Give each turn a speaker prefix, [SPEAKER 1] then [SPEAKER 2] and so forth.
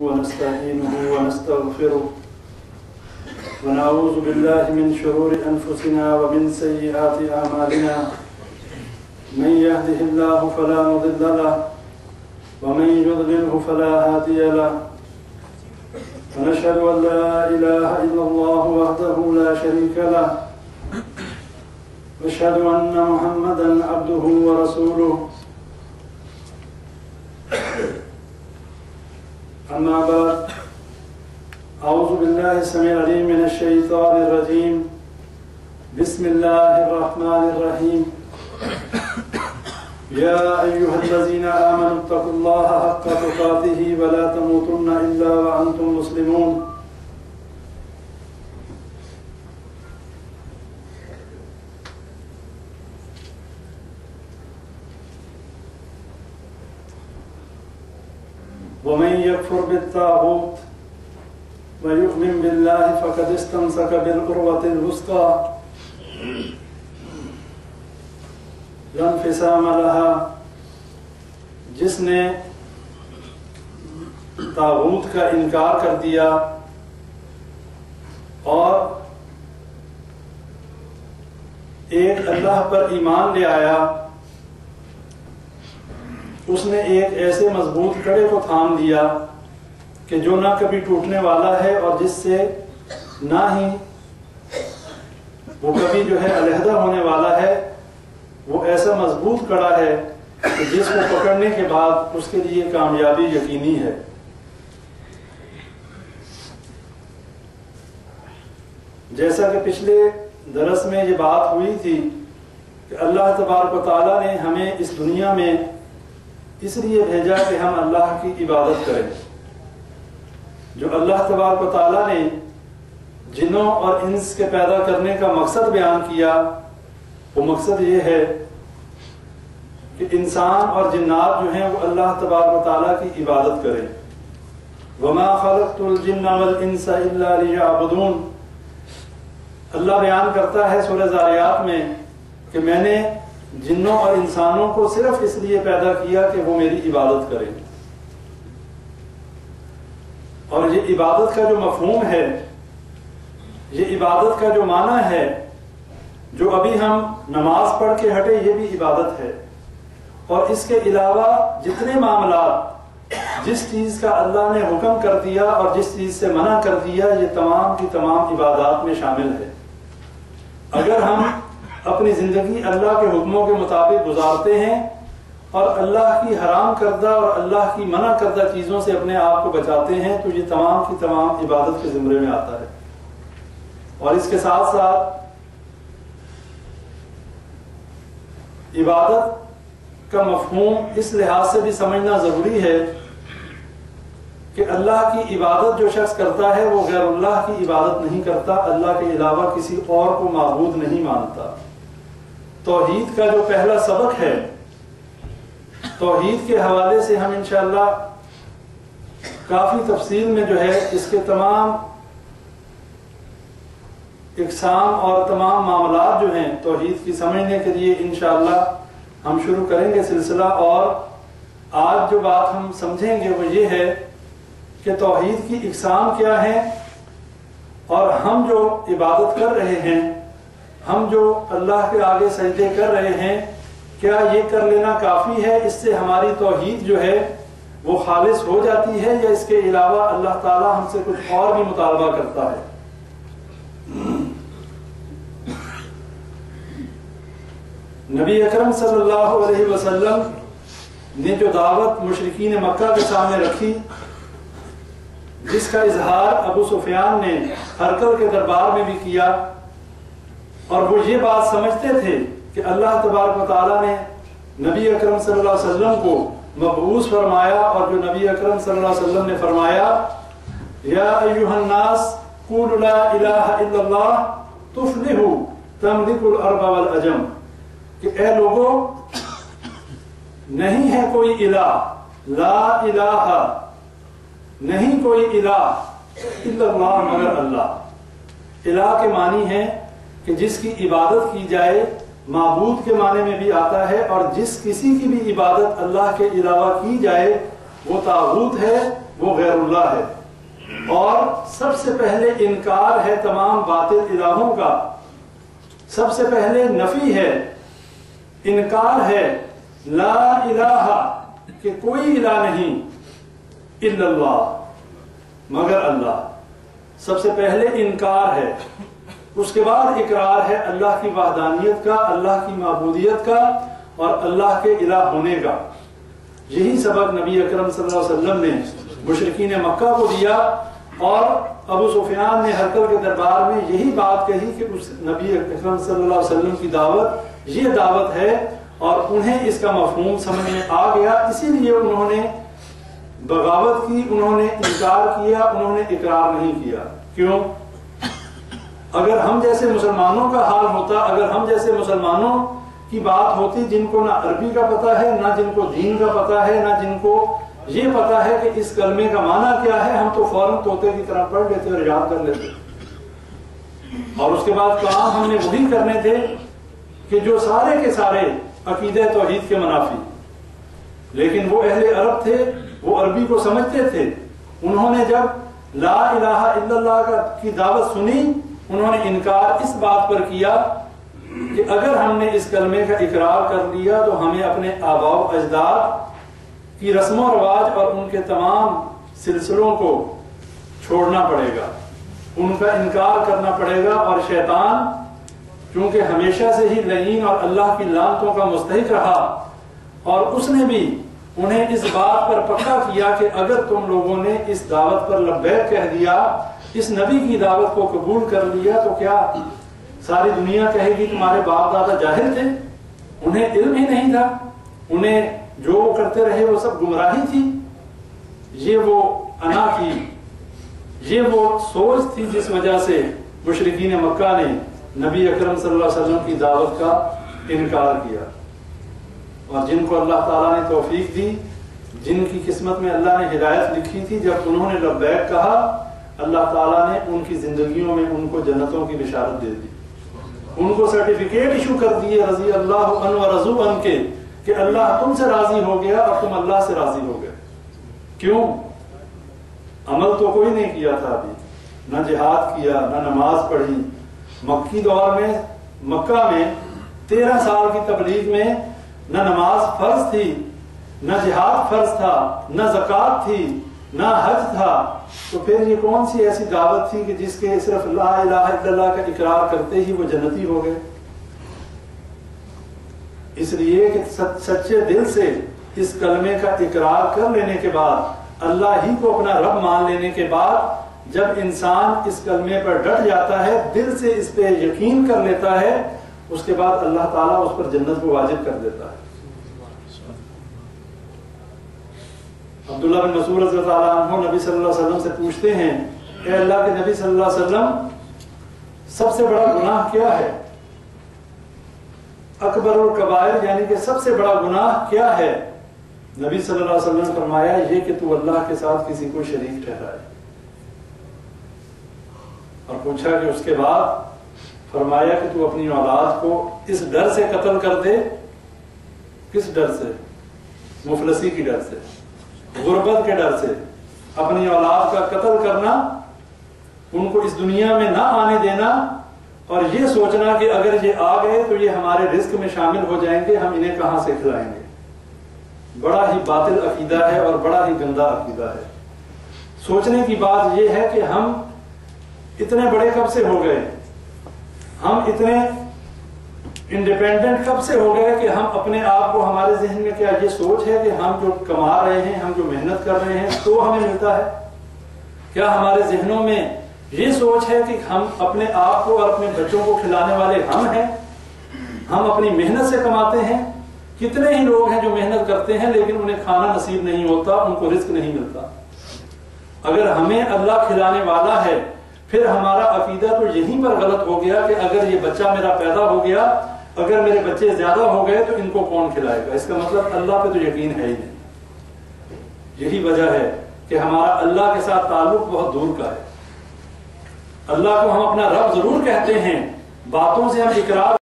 [SPEAKER 1] ونستعينه ونستغفره ونعوذ بالله من شرور أنفسنا ومن سيئات أعمالنا من يهده الله فلا مضل له ومن يضلله فلا هادي له ونشهد أن لا إله إلا الله وحده لا شريك له وأشهد أن محمدا عبده ورسوله أما بعد أعوذ بالله السميع العليم من الشيطان الرجيم بسم الله الرحمن الرحيم يا أيها الذين آمنوا اتقوا الله حق تقاته ولا تموتن إلا وأنتم مسلمون ومن يكفر بالطاغوت ويؤمن بالله فقد استمسك بالعروة الوثقى لا انفصام لها جس نے طاغوت کا انکار کر دیا اور ایک اللہ پر ایمان لے آیا، اس نے ایک ایسے مضبوط کڑے کو تھام دیا کہ جو نہ کبھی ٹوٹنے والا ہے اور جس سے نہ ہی وہ کبھی جو ہے علیحدہ ہونے والا ہے۔ وہ ایسا مضبوط کڑا ہے کہ جس کو پکڑنے کے بعد اس کے لیے کامیابی یقینی ہے۔ جیسا کہ پچھلے درس میں یہ بات ہوئی تھی کہ اللہ تبارک و تعالیٰ نے ہمیں اس دنیا میں اس لیے بھیجا کہ ہم اللہ کی عبادت کریں۔ جو اللہ تبارک و تعالیٰ نے جنوں اور انس کے پیدا کرنے کا مقصد بیان کیا، وہ مقصد یہ ہے کہ انسان اور جنات جو ہیں وہ اللہ تبارک و تعالیٰ کی عبادت کریں۔ وَمَا خَلَقْتُ الْجِنَّ وَالْإِنسَ إِلَّا لِيَعْبُدُونَ۔ اللہ بیان کرتا ہے سورہ ذاریات میں کہ میں نے جنوں اور انسانوں کو صرف اس لیے پیدا کیا کہ وہ میری عبادت کریں۔ اور یہ عبادت کا جو مفہوم ہے، یہ عبادت کا جو معنی ہے، جو ابھی ہم نماز پڑھ کے ہٹے، یہ بھی عبادت ہے۔ اور اس کے علاوہ جتنے معاملات جس چیز کا اللہ نے حکم کر دیا اور جس چیز سے منع کر دیا، یہ تمام کی تمام عبادات میں شامل ہے۔ اگر ہم اپنی زندگی اللہ کے حکموں کے مطابق گزارتے ہیں اور اللہ کی حرام کردہ اور اللہ کی منع کردہ چیزوں سے اپنے آپ کو بچاتے ہیں، تو یہ تمام کی تمام عبادت کے زمرے میں آتا ہے۔ اور اس کے ساتھ ساتھ عبادت کا مفہوم اس لحاظ سے بھی سمجھنا ضروری ہے کہ اللہ کی عبادت جو شخص کرتا ہے وہ غیر اللہ کی عبادت نہیں کرتا، اللہ کے علاوہ کسی اور کو معبود نہیں مانتا۔ توحید کا جو پہلا سبق ہے، توحید کے حوالے سے ہم انشاءاللہ کافی تفصیل میں جو ہے اس کے تمام اقسام اور تمام معاملات جو ہیں توحید کی سمجھنے کے لیے انشاءاللہ ہم شروع کریں گے سلسلہ۔ اور آج جو بات ہم سمجھیں گے وہ یہ ہے کہ توحید کی اقسام کیا ہیں، اور ہم جو عبادت کر رہے ہیں، ہم جو اللہ کے آگے سجدے کر رہے ہیں، کیا یہ کر لینا کافی ہے؟ اس سے ہماری توحید جو ہے وہ خالص ہو جاتی ہے، یا اس کے علاوہ اللہ تعالیٰ ہم سے کچھ اور بھی مطالبہ کرتا ہے؟ نبی اکرم صلی اللہ علیہ وسلم نے جو دعوت مشرکین مکہ کے سامنے رکھی، جس کا اظہار ابو سفیان نے ہرقل کے دربار میں بھی کیا، اور وہ یہ بات سمجھتے تھے کہ اللہ تبارک و تعالیٰ نے نبی اکرم صلی اللہ علیہ وسلم کو مبعوث فرمایا، اور جو نبی اکرم صلی اللہ علیہ وسلم نے فرمایا یا ایھا الناس قولوا لا الہ الا اللہ تفلحوا تملکوا الارض والعجم، کہ اے لوگوں نہیں ہے کوئی الہ، لا الہ نہیں کوئی الہ الا اللہ مگر اللہ۔ الہ کے معنی ہے کہ جس کی عبادت کی جائے، معبود کے معنی میں بھی آتا ہے، اور جس کسی کی بھی عبادت اللہ کے علاوہ کی جائے وہ طاغوت ہے وہ غیر اللہ ہے، اور سب سے پہلے انکار ہے تمام باطل الہوں کا، سب سے پہلے نفی ہے، انکار ہے لا الہ کہ کوئی الہ نہیں الا اللہ مگر اللہ، سب سے پہلے انکار ہے، اس کے بعد اقرار ہے اللہ کی وحدانیت کا، اللہ کی معبودیت کا اور اللہ کے الہ ہونے کا۔ یہی سبق نبی اکرم صلی اللہ علیہ وسلم نے مشرکین مکہ کو دیا، اور ابو سفیان نے ہرقل کے دربار میں یہی بات کہی کہ اس نبی اکرم صلی اللہ علیہ وسلم کی دعوت یہ دعوت ہے، اور انہیں اس کا مفہوم سمجھ میں آ گیا، اسی لیے انہوں نے بغاوت کی، انہوں نے انکار کیا، انہوں نے اقرار نہیں کیا۔ کیوں؟ اگر ہم جیسے مسلمانوں کا حال ہوتا، اگر ہم جیسے مسلمانوں کی بات ہوتی جن کو نہ عربی کا پتہ ہے، نہ جن کو دین کا پتہ ہے، نہ جن کو یہ پتہ ہے کہ اس کلمے کا معنی کیا ہے، ہم تو فوراً طوطے کی طرح پڑھ لیتے اور یاد کر لیتے، اور اس کے بعد کام ہم نے وہی کرنے تھے کہ جو سارے کے سارے عقیدہ توحید کے منافی۔ لیکن وہ اہل عرب تھے، وہ عربی کو سمجھتے تھے، انہوں نے جب لا الہ الا اللہ کی دعوت سنی، انہوں نے انکار اس بات پر کیا کہ اگر ہم نے اس کلمے کا اقرار کر لیا تو ہمیں اپنے آباء و اجداد کی رسم و رواج اور ان کے تمام سلسلوں کو چھوڑنا پڑے گا، ان کا انکار کرنا پڑے گا، اور شیطان چونکہ ہمیشہ سے ہی لعین اور اللہ کی لعنتوں کا مستحق رہا، اور اس نے بھی انہیں اس بات پر پکا کیا کہ اگر تم لوگوں نے اس دعوت پر لبیک کہہ دیا، اس نبی کی دعوت کو قبول کر لیا، تو کیا ساری دنیا کہے گی تمہارے باپ دادا جاہل تھے، انہیں علم ہی نہیں تھا، انہیں جو وہ کرتے رہے وہ سب گمراہی تھی؟ یہ وہ انا تھی، یہ وہ سوچ تھی جس وجہ سے مشرکین مکہ نے نبی اکرم صلی اللہ علیہ وسلم کی دعوت کا انکار کیا۔ اور جن کو اللہ تعالیٰ نے توفیق دی، جن کی قسمت میں اللہ نے ہدایت لکھی تھی، جب انہوں نے لبیک کہا، اللہ تعالیٰ نے ان کی زندگیوں میں ان کو جنتوں کی بشارت دے دی، ان کو سرٹیفکیٹ ایشو کر دیے رضی اللہ عنہ و رضوا عنہ کے، کہ اللہ تم سے راضی ہو گیا اور تم اللہ سے راضی ہو گئے۔ کیوں؟ عمل تو کوئی نہیں کیا تھا ابھی، نہ جہاد کیا، نہ نماز پڑھی۔ مکی دور میں مکہ میں 13 سال کی تبلیغ میں نہ نماز فرض تھی، نہ جہاد فرض تھا، نہ زکوٰۃ تھی، نہ حج تھا، تو پھر یہ کون سی ایسی دعوت تھی کہ جس کے صرف لا الہ الا اللہ کا اقرار کرتے ہی وہ جنتی ہو گئے؟ اس لیے کہ سچے دل سے اس کلمے کا اقرار کر لینے کے بعد، اللہ ہی کو اپنا رب مان لینے کے بعد، جب انسان اس کلمے پر ڈٹ جاتا ہے، دل سے اس پہ یقین کر لیتا ہے، اس کے بعد اللہ تعالیٰ اس پر جنت کو واجب کر دیتا ہے۔ عبداللہ بن مسعود رضی اللہ عنہ نبی صلی اللہ علیہ وسلم سے پوچھتے ہیں، اے اللہ کے نبی صلی اللہ علیہ وسلم، سب سے بڑا گناہ کیا ہے؟ اکبر الکبائر یعنی کہ سب سے بڑا گناہ کیا ہے؟ نبی صلی اللہ علیہ وسلم نے فرمایا، یہ کہ تو اللہ کے ساتھ کسی کو شریک ٹھہرائے۔ اور پوچھا کہ اس کے بعد؟ فرمایا کہ تو اپنی اولاد کو اس ڈر سے قتل کر دے۔ کس ڈر سے؟ مفلسی کی ڈر سے، غربت کے ڈر سے، اپنی اولاد کا قتل کرنا، ان کو اس دنیا میں نہ آنے دینا، اور یہ سوچنا کہ اگر یہ آ گئے تو یہ ہمارے رزق میں شامل ہو جائیں گے، ہم انہیں کہاں سے کھلائیں گے۔ بڑا ہی باطل عقیدہ ہے اور بڑا ہی گندا عقیدہ ہے۔ سوچنے کی بات یہ ہے کہ ہم اتنے بڑے کب سے ہو گئے، ہم اتنے انڈیپینڈنٹ کب سے ہو گئے کہ ہم اپنے آپ کو، ہمارے ذہن میں کیا یہ سوچ ہے کہ ہم جو کما رہے ہیں، ہم جو محنت کر رہے ہیں تو ہمیں ملتا ہے؟ کیا ہمارے ذہنوں میں یہ سوچ ہے کہ ہم اپنے آپ کو اور اپنے بچوں کو کھلانے والے ہم ہیں، ہم اپنی محنت سے کماتے ہیں؟ کتنے ہی لوگ ہیں جو محنت کرتے ہیں لیکن انہیں کھانا نصیب نہیں ہوتا، ان کو رزق نہیں ملتا۔ اگر ہمیں اللہ کھلانے والا ہے، پھر ہمارا عقیدہ تو یہیں پر غلط ہو گیا کہ اگر یہ بچہ میرا پیدا ہو گیا، اگر میرے بچے زیادہ ہو گئے تو ان کو کون کھلائے گا؟ اس کا مطلب اللہ پہ تو یقین ہے ہی نہیں۔ یہی وجہ ہے کہ ہمارا اللہ کے ساتھ تعلق بہت دور کا ہے۔ اللہ کو ہم اپنا رب ضرور کہتے ہیں، باتوں سے ہم اقرار